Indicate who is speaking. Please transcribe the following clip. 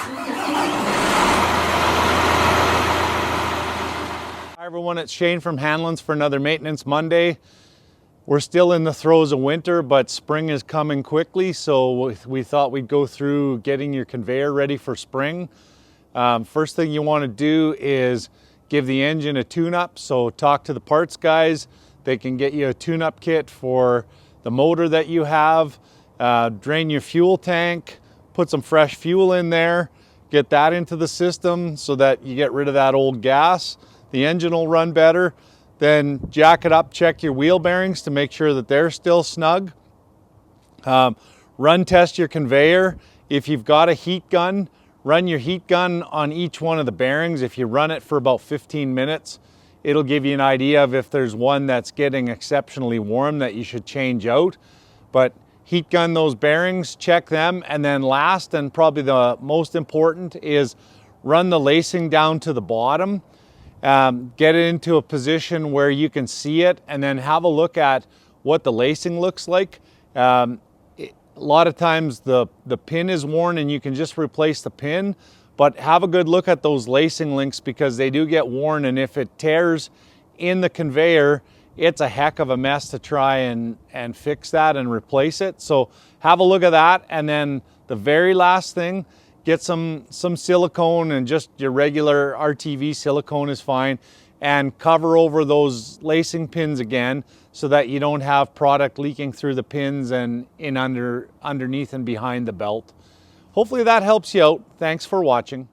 Speaker 1: Hi everyone, it's Shane from Hanlon's for another Maintenance Monday. We're still in the throes of winter, but spring is coming quickly, so we thought we'd go through getting your conveyor ready for spring. First thing you want to do is give the engine a tune-up, so talk to the parts guys. They can get you a tune-up kit for the motor that you have, drain your fuel tank, put some fresh fuel in there, get that into the system so that you get rid of that old gas. The engine will run better. Then jack it up, check your wheel bearings to make sure that they're still snug. Run test your conveyor. If you've got a heat gun, run your heat gun on each one of the bearings. If you run it for about 15 minutes, it'll give you an idea of if there's one that's getting exceptionally warm that you should change out. But heat gun those bearings, check them, and then last and probably the most important is run the lacing down to the bottom. Get it into a position where you can see it, and then have a look at what the lacing looks like. A lot of times the pin is worn and you can just replace the pin, but have a good look at those lacing links because they do get worn, and if it tears in the conveyor, it's a heck of a mess to try and fix that and replace it. So have a look at that, and then the very last thing, get some silicone, and just your regular RTV silicone is fine, and cover over those lacing pins again so that you don't have product leaking through the pins and underneath and behind the belt. Hopefully that helps you out. Thanks for watching.